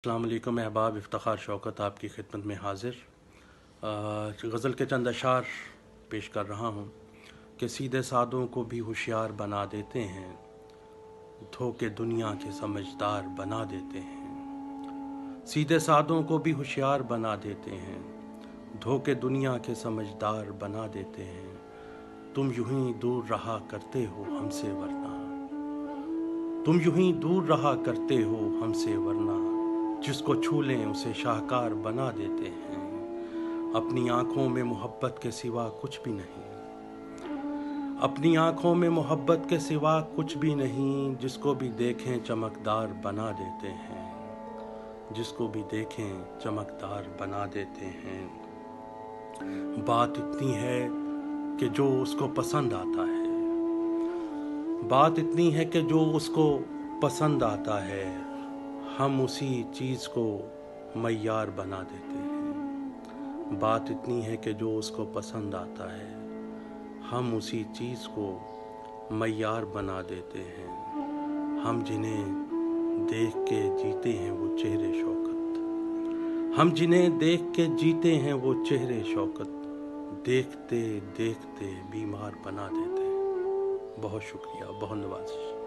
अस्सलाम वालेकुम अहबाब, इफ्तिखार शौकत आपकी खिदमत में हाजिर। गज़ल के चंद अशार पेश कर रहा हूँ कि सीधे सादों को भी होशियार बना देते हैं, धोखे दुनिया के समझदार बना देते हैं। सीधे सादों को भी होशियार बना देते हैं, धोखे दुनिया के समझदार बना देते हैं। तुम यूं ही दूर रहा करते हो हमसे वरना, तुम यूं ही दूर रहा करते हो हमसे वरना, जिसको छू लें उसे शाहकार बना देते हैं। अपनी आंखों में मोहब्बत के सिवा कुछ भी नहीं, अपनी आंखों में मोहब्बत के सिवा कुछ भी नहीं, जिसको भी देखें चमकदार बना देते हैं, जिसको भी देखें चमकदार बना देते हैं। बात इतनी है कि जो उसको पसंद आता है, बात इतनी है कि जो उसको पसंद आता है, हम उसी चीज़ को मय्यार बना देते हैं। बात इतनी है कि जो उसको पसंद आता है, हम उसी चीज़ को मय्यार बना देते हैं। हम जिन्हें देख के जीते हैं वो चेहरे शौकत, हम जिन्हें देख के जीते हैं वो चेहरे शौकत, देखते देखते बीमार बना देते हैं। बहुत शुक्रिया, बहुत नवाज़िश।